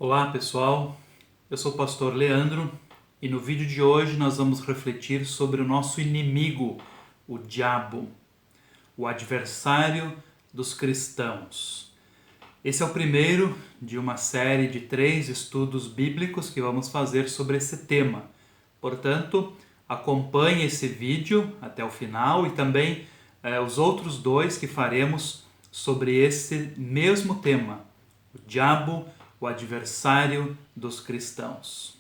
Olá pessoal, eu sou o pastor Leandro e no vídeo de hoje nós vamos refletir sobre o nosso inimigo, o diabo, o adversário dos cristãos. Esse é o primeiro de uma série de 3 estudos bíblicos que vamos fazer sobre esse tema. Portanto, acompanhe esse vídeo até o final e também os outros 2 que faremos sobre esse mesmo tema, o diabo, o adversário dos cristãos.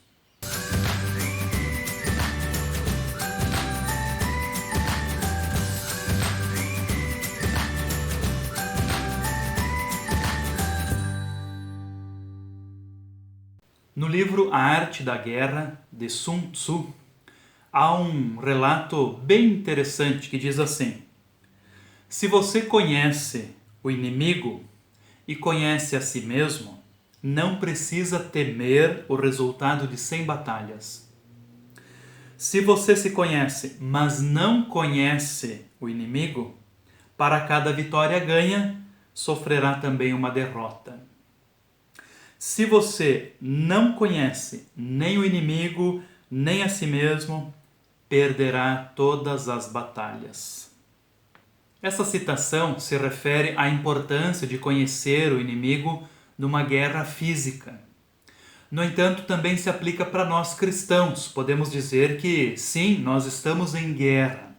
No livro A Arte da Guerra, de Sun Tzu, há um relato bem interessante que diz assim: se você conhece o inimigo e conhece a si mesmo, não precisa temer o resultado de 100 batalhas. Se você se conhece, mas não conhece o inimigo, para cada vitória ganha, sofrerá também uma derrota. Se você não conhece nem o inimigo, nem a si mesmo, perderá todas as batalhas. Essa citação se refere à importância de conhecer o inimigo numa guerra física. No entanto, também se aplica para nós cristãos. Podemos dizer que, sim, nós estamos em guerra.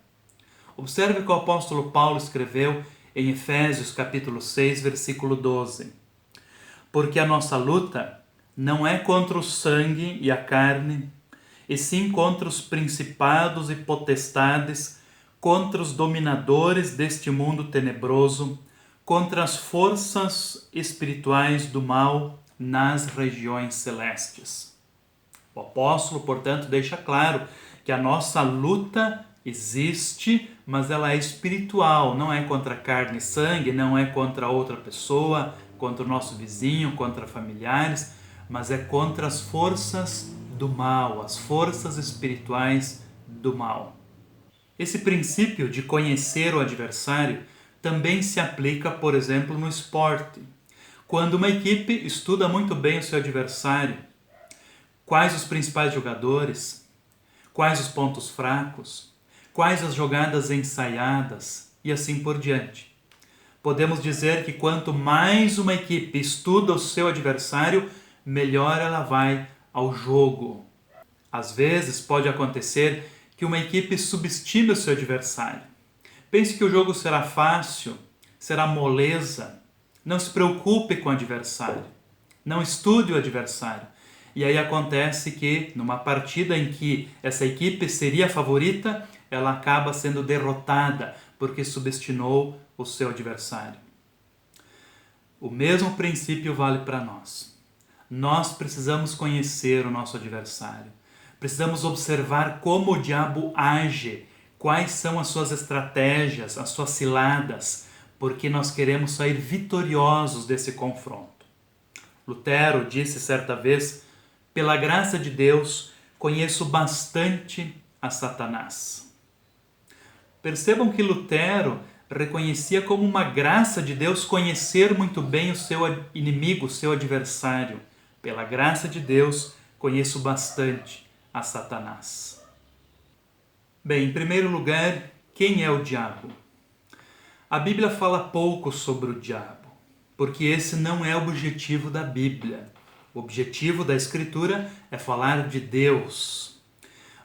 Observe que o apóstolo Paulo escreveu em Efésios capítulo 6, versículo 12. Porque a nossa luta não é contra o sangue e a carne, e sim contra os principados e potestades, contra os dominadores deste mundo tenebroso, contra as forças espirituais do mal nas regiões celestes. O apóstolo, portanto, deixa claro que a nossa luta existe, mas ela é espiritual, não é contra carne e sangue, não é contra outra pessoa, contra o nosso vizinho, contra familiares, mas é contra as forças do mal, as forças espirituais do mal. Esse princípio de conhecer o adversário também se aplica, por exemplo, no esporte. Quando uma equipe estuda muito bem o seu adversário, quais os principais jogadores, quais os pontos fracos, quais as jogadas ensaiadas e assim por diante. Podemos dizer que quanto mais uma equipe estuda o seu adversário, melhor ela vai ao jogo. Às vezes pode acontecer que uma equipe subestime o seu adversário. Pense que o jogo será fácil, será moleza. Não se preocupe com o adversário. Não estude o adversário. E aí acontece que, numa partida em que essa equipe seria a favorita, ela acaba sendo derrotada porque subestimou o seu adversário. O mesmo princípio vale para nós. Nós precisamos conhecer o nosso adversário. Precisamos observar como o diabo age, quais são as suas estratégias, as suas ciladas, porque nós queremos sair vitoriosos desse confronto. Lutero disse certa vez: pela graça de Deus, conheço bastante a Satanás. Percebam que Lutero reconhecia como uma graça de Deus conhecer muito bem o seu inimigo, o seu adversário. Pela graça de Deus, conheço bastante a Satanás. Bem, em primeiro lugar, quem é o diabo? A Bíblia fala pouco sobre o diabo, porque esse não é o objetivo da Bíblia. O objetivo da Escritura é falar de Deus.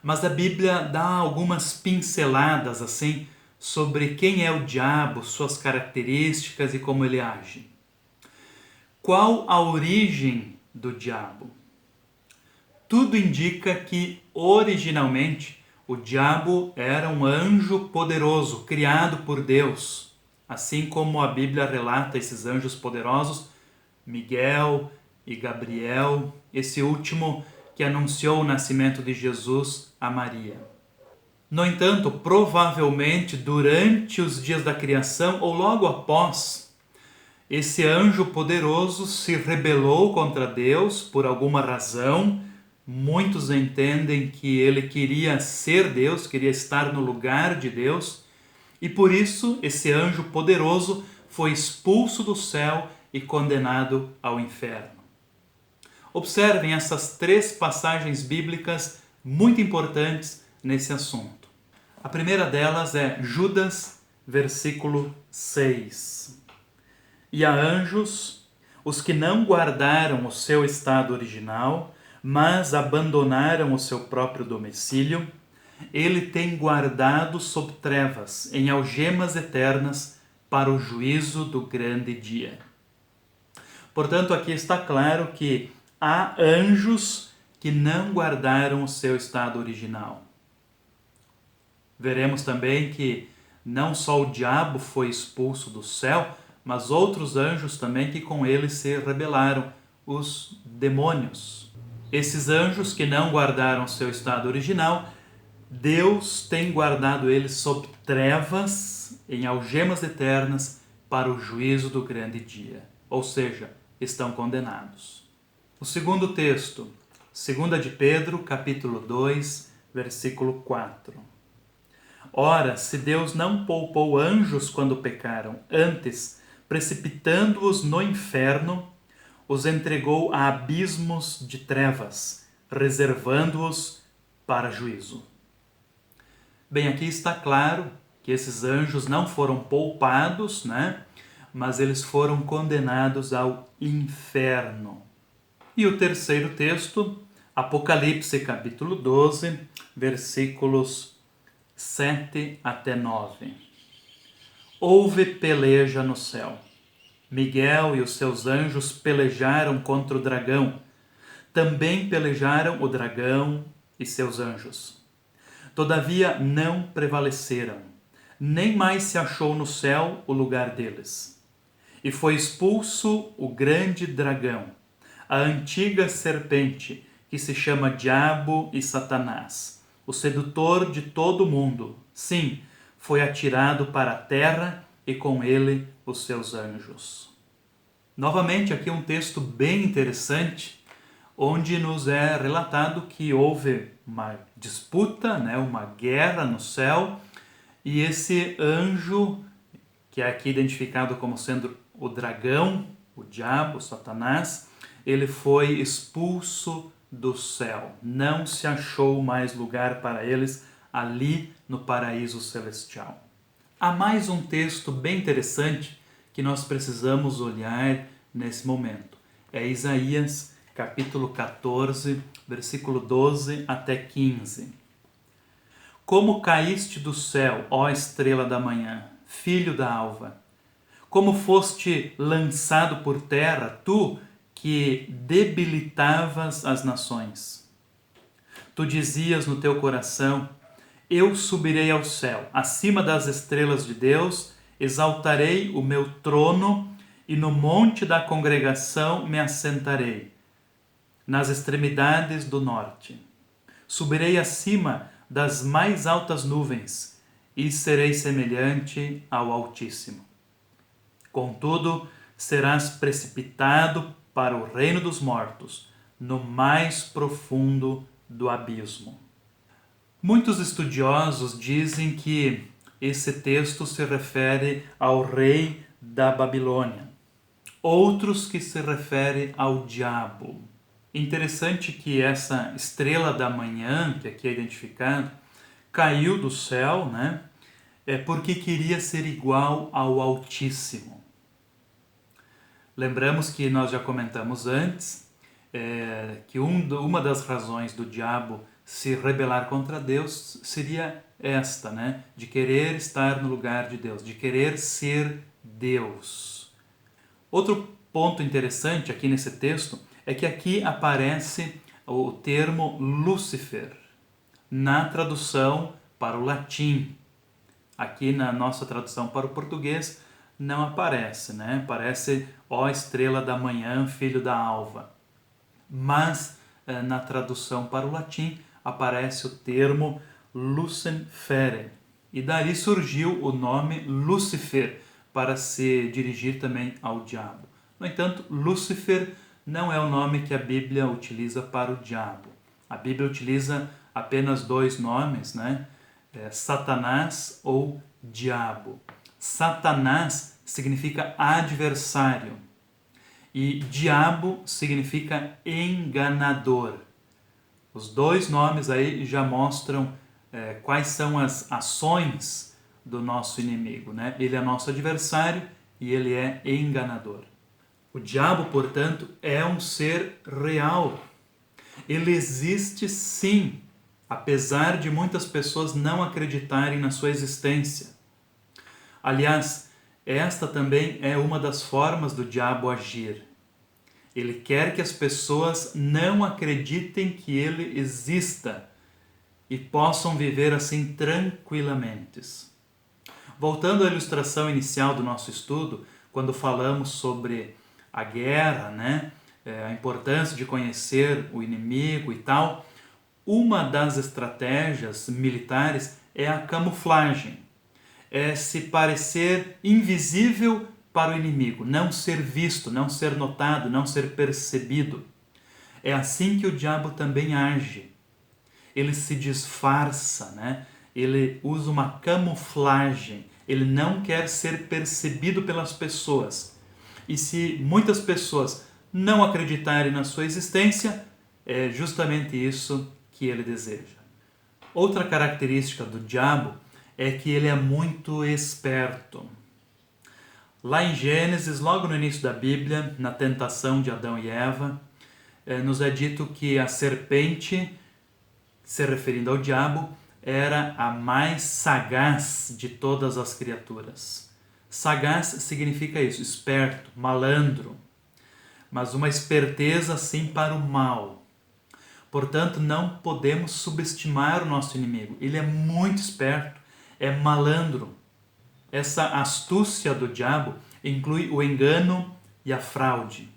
Mas a Bíblia dá algumas pinceladas assim sobre quem é o diabo, suas características e como ele age. Qual a origem do diabo? Tudo indica que, originalmente, o diabo era um anjo poderoso, criado por Deus. Assim como a Bíblia relata esses anjos poderosos, Miguel e Gabriel, esse último que anunciou o nascimento de Jesus a Maria. No entanto, provavelmente durante os dias da criação ou logo após, esse anjo poderoso se rebelou contra Deus por alguma razão. Muitos entendem que ele queria ser Deus, queria estar no lugar de Deus, e por isso esse anjo poderoso foi expulso do céu e condenado ao inferno. Observem essas 3 passagens bíblicas muito importantes nesse assunto. A primeira delas é Judas, versículo 6. E a anjos, os que não guardaram o seu estado original, mas abandonaram o seu próprio domicílio, ele tem guardado sob trevas, em algemas eternas, para o juízo do grande dia. Portanto, aqui está claro que há anjos que não guardaram o seu estado original. Veremos também que não só o diabo foi expulso do céu, mas outros anjos também que com ele se rebelaram, os demônios. Esses anjos que não guardaram o seu estado original, Deus tem guardado eles sob trevas, em algemas eternas, para o juízo do grande dia. Ou seja, estão condenados. O segundo texto, 2 de Pedro, capítulo 2, versículo 4. Ora, se Deus não poupou anjos quando pecaram, antes, precipitando-os no inferno, os entregou a abismos de trevas, reservando-os para juízo. Bem, aqui está claro que esses anjos não foram poupados, mas eles foram condenados ao inferno. E o terceiro texto, Apocalipse capítulo 12, versículos 7 até 9. Houve peleja no céu. Miguel e os seus anjos pelejaram contra o dragão. Também pelejaram o dragão e seus anjos. Todavia não prevaleceram, nem mais se achou no céu o lugar deles. E foi expulso o grande dragão, a antiga serpente, que se chama Diabo e Satanás, o sedutor de todo o mundo. Sim, foi atirado para a terra e com ele os seus anjos. Novamente, aqui um texto bem interessante, onde nos é relatado que houve uma disputa, uma guerra no céu, e esse anjo, que é aqui identificado como sendo o dragão, o diabo, Satanás, ele foi expulso do céu. Não se achou mais lugar para eles ali no paraíso celestial. Há mais um texto bem interessante que nós precisamos olhar nesse momento. É Isaías, capítulo 14, versículo 12 até 15. Como caíste do céu, ó estrela da manhã, filho da alva, como foste lançado por terra, tu que debilitavas as nações. Tu dizias no teu coração, eu subirei ao céu, acima das estrelas de Deus, exaltarei o meu trono e no monte da congregação me assentarei, nas extremidades do norte. Subirei acima das mais altas nuvens e serei semelhante ao Altíssimo. Contudo, serás precipitado para o reino dos mortos, no mais profundo do abismo. Muitos estudiosos dizem que esse texto se refere ao rei da Babilônia. Outros que se refere ao diabo. Interessante que essa estrela da manhã, que aqui é identificada, caiu do céu, porque queria ser igual ao Altíssimo. Lembramos que nós já comentamos antes que uma das razões do diabo se rebelar contra Deus seria esta, de querer estar no lugar de Deus, de querer ser Deus. Outro ponto interessante aqui nesse texto é que aqui aparece o termo Lúcifer na tradução para o latim. Aqui na nossa tradução para o português não aparece, Aparece ó estrela da manhã, filho da alva. Mas na tradução para o latim aparece o termo Lucifere. E dali surgiu o nome Lúcifer para se dirigir também ao diabo. No entanto, Lúcifer não é o nome que a Bíblia utiliza para o diabo. A Bíblia utiliza apenas 2 nomes, Satanás ou diabo. Satanás significa adversário. E diabo significa enganador. Os dois nomes aí já mostram quais são as ações do nosso inimigo, né? Ele é nosso adversário e ele é enganador. O diabo, portanto, é um ser real. Ele existe sim, apesar de muitas pessoas não acreditarem na sua existência. Aliás, esta também é uma das formas do diabo agir. Ele quer que as pessoas não acreditem que ele exista e possam viver assim tranquilamente. Voltando à ilustração inicial do nosso estudo, quando falamos sobre a guerra, né, a importância de conhecer o inimigo e tal, uma das estratégias militares é a camuflagem. É se parecer invisível para o inimigo, não ser visto, não ser notado, não ser percebido. É assim que o diabo também age. Ele se disfarça, né? Ele usa uma camuflagem. Ele não quer ser percebido pelas pessoas. E se muitas pessoas não acreditarem na sua existência, é justamente isso que ele deseja. Outra característica do diabo é que ele é muito esperto. Lá em Gênesis, logo no início da Bíblia, na tentação de Adão e Eva, nos é dito que a serpente, se referindo ao diabo, era a mais sagaz de todas as criaturas. Sagaz significa isso, esperto, malandro, mas uma esperteza sim para o mal. Portanto, não podemos subestimar o nosso inimigo. Ele é muito esperto, é malandro. Essa astúcia do diabo inclui o engano e a fraude.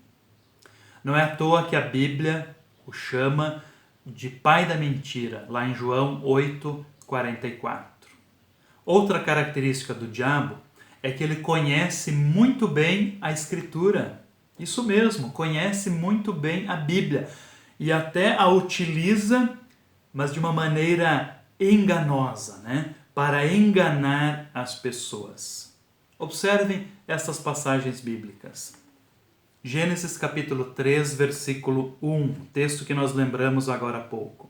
Não é à toa que a Bíblia o chama de pai da mentira, lá em João 8:44. Outra característica do diabo é que ele conhece muito bem a Escritura. Isso mesmo, conhece muito bem a Bíblia e até a utiliza, mas de uma maneira enganosa, né? Para enganar as pessoas. Observem essas passagens bíblicas. Gênesis capítulo 3, versículo 1, texto que nós lembramos agora há pouco.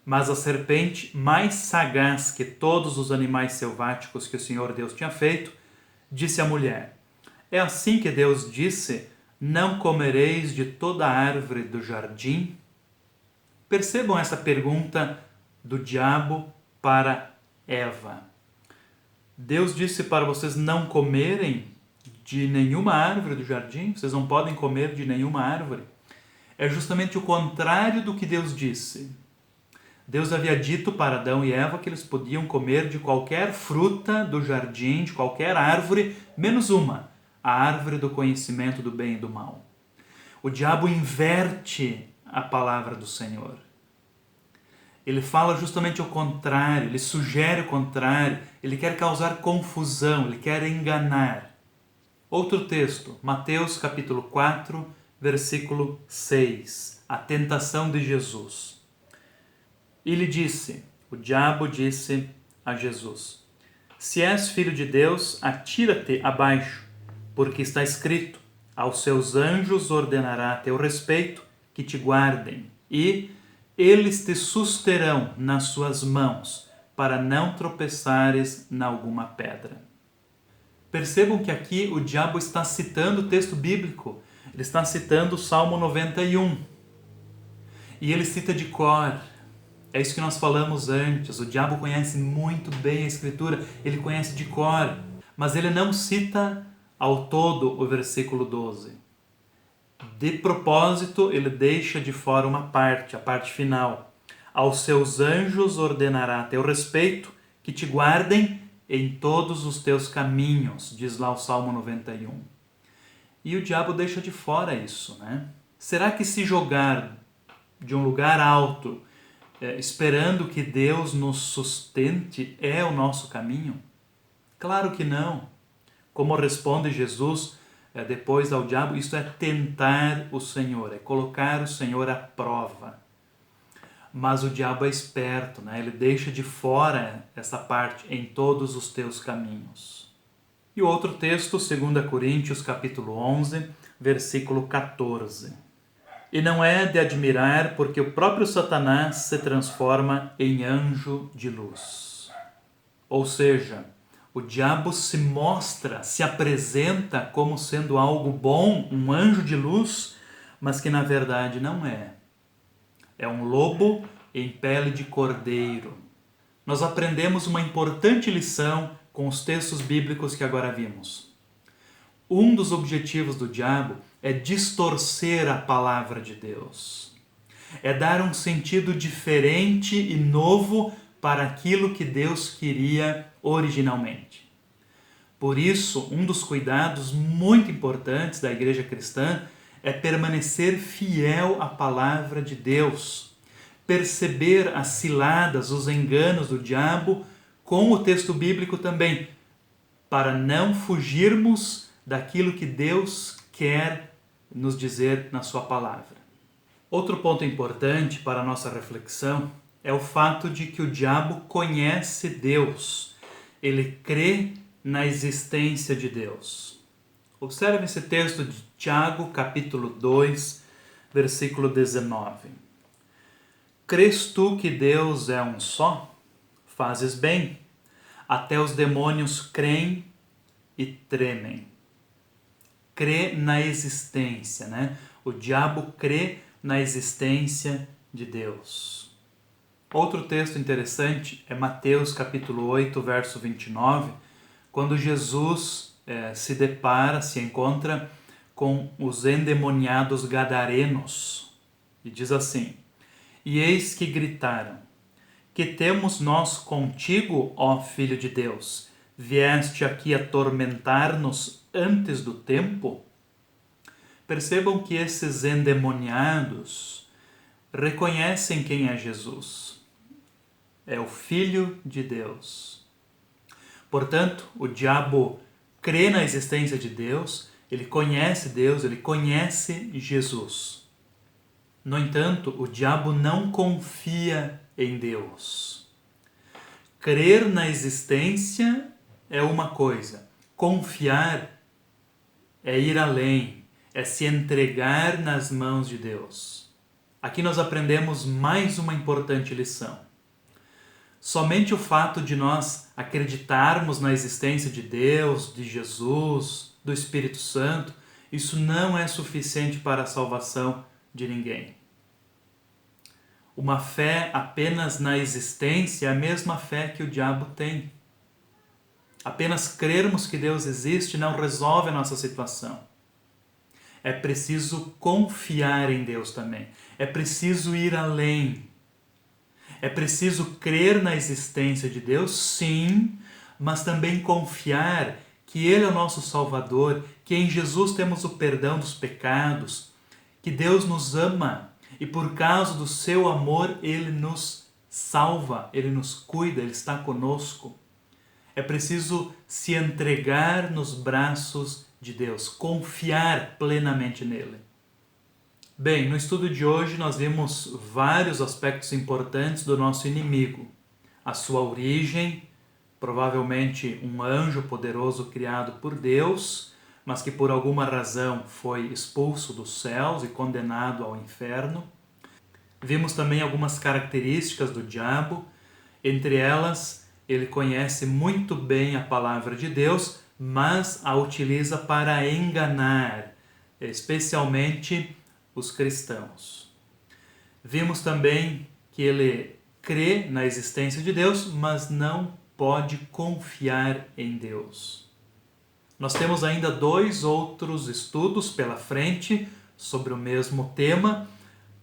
Mas a serpente, mais sagaz que todos os animais selváticos que o Senhor Deus tinha feito, disse à mulher: é assim que Deus disse, não comereis de toda a árvore do jardim? Percebam essa pergunta do diabo para Eva. Deus disse para vocês não comerem de nenhuma árvore do jardim? Vocês não podem comer de nenhuma árvore? É justamente o contrário do que Deus disse. Deus havia dito para Adão e Eva que eles podiam comer de qualquer fruta do jardim, de qualquer árvore, menos uma, a árvore do conhecimento do bem e do mal. O diabo inverte a palavra do Senhor. Ele fala justamente o contrário, ele sugere o contrário, ele quer causar confusão, ele quer enganar. Outro texto, Mateus capítulo 4, versículo 6, a tentação de Jesus. Ele disse, o diabo disse a Jesus: se és filho de Deus, atira-te abaixo, porque está escrito, aos seus anjos ordenará a teu respeito que te guardem, e eles te susterão nas suas mãos, para não tropeçares em alguma pedra. Percebam que aqui o diabo está citando o texto bíblico. Ele está citando o Salmo 91. E ele cita de cor. É isso que nós falamos antes. O diabo conhece muito bem a Escritura. Ele conhece de cor. Mas ele não cita ao todo o versículo 12. De propósito, ele deixa de fora uma parte, a parte final. Aos seus anjos ordenará a teu respeito que te guardem em todos os teus caminhos, diz lá o Salmo 91. E o diabo deixa de fora isso, né? Será que se jogar de um lugar alto, esperando que Deus nos sustente, é o nosso caminho? Claro que não. Como responde Jesus depois ao diabo, isso é tentar o Senhor, é colocar o Senhor à prova. Mas o diabo é esperto, né? Ele deixa de fora essa parte, em todos os teus caminhos. E o outro texto, 2 Coríntios capítulo 11, versículo 14. E não é de admirar porque o próprio Satanás se transforma em anjo de luz. Ou seja, o diabo se mostra, se apresenta como sendo algo bom, um anjo de luz, mas que na verdade não é. É um lobo em pele de cordeiro. Nós aprendemos uma importante lição com os textos bíblicos que agora vimos. Um dos objetivos do diabo é distorcer a palavra de Deus. É dar um sentido diferente e novo para aquilo que Deus queria originalmente. Por isso, um dos cuidados muito importantes da igreja cristã é permanecer fiel à palavra de Deus, perceber as ciladas, os enganos do diabo com o texto bíblico também, para não fugirmos daquilo que Deus quer nos dizer na sua palavra. Outro ponto importante para a nossa reflexão é o fato de que o diabo conhece Deus. Ele crê na existência de Deus. Observe esse texto de Tiago, capítulo 2, versículo 19. Crês tu que Deus é um só? Fazes bem. Até os demônios creem e tremem. Crê na existência, né? O diabo crê na existência de Deus. Outro texto interessante é Mateus capítulo 8, verso 29, quando Jesus se encontra com os endemoniados gadarenos. E diz assim: E eis que gritaram: Que temos nós contigo, ó Filho de Deus? Vieste aqui atormentar-nos antes do tempo? Percebam que esses endemoniados reconhecem quem é Jesus. É o Filho de Deus. Portanto, o diabo crê na existência de Deus, ele conhece Deus, ele conhece Jesus. No entanto, o diabo não confia em Deus. Crer na existência é uma coisa, confiar é ir além, é se entregar nas mãos de Deus. Aqui nós aprendemos mais uma importante lição. Somente o fato de nós acreditarmos na existência de Deus, de Jesus, do Espírito Santo, isso não é suficiente para a salvação de ninguém. Uma fé apenas na existência é a mesma fé que o diabo tem. Apenas crermos que Deus existe não resolve a nossa situação. É preciso confiar em Deus também. É preciso ir além. É preciso crer na existência de Deus, sim, mas também confiar que Ele é o nosso Salvador, que em Jesus temos o perdão dos pecados, que Deus nos ama e por causa do seu amor Ele nos salva, Ele nos cuida, Ele está conosco. É preciso se entregar nos braços de Deus, confiar plenamente nele. Bem, no estudo de hoje nós vimos vários aspectos importantes do nosso inimigo. A sua origem, provavelmente um anjo poderoso criado por Deus, mas que por alguma razão foi expulso dos céus e condenado ao inferno. Vimos também algumas características do diabo, entre elas, ele conhece muito bem a palavra de Deus, mas a utiliza para enganar, especialmente os cristãos. Vimos também que ele crê na existência de Deus, mas não pode confiar em Deus. Nós temos ainda 2 outros estudos pela frente sobre o mesmo tema,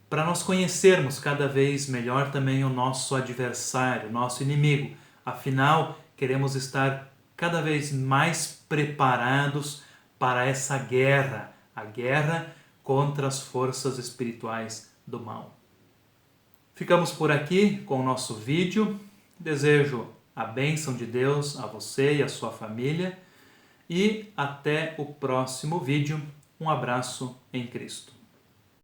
para nós conhecermos cada vez melhor também o nosso adversário, o nosso inimigo. Afinal, queremos estar cada vez mais preparados para essa guerra, a guerra contra as forças espirituais do mal. Ficamos por aqui com o nosso vídeo. Desejo a bênção de Deus a você e a sua família e até o próximo vídeo. Um abraço em Cristo.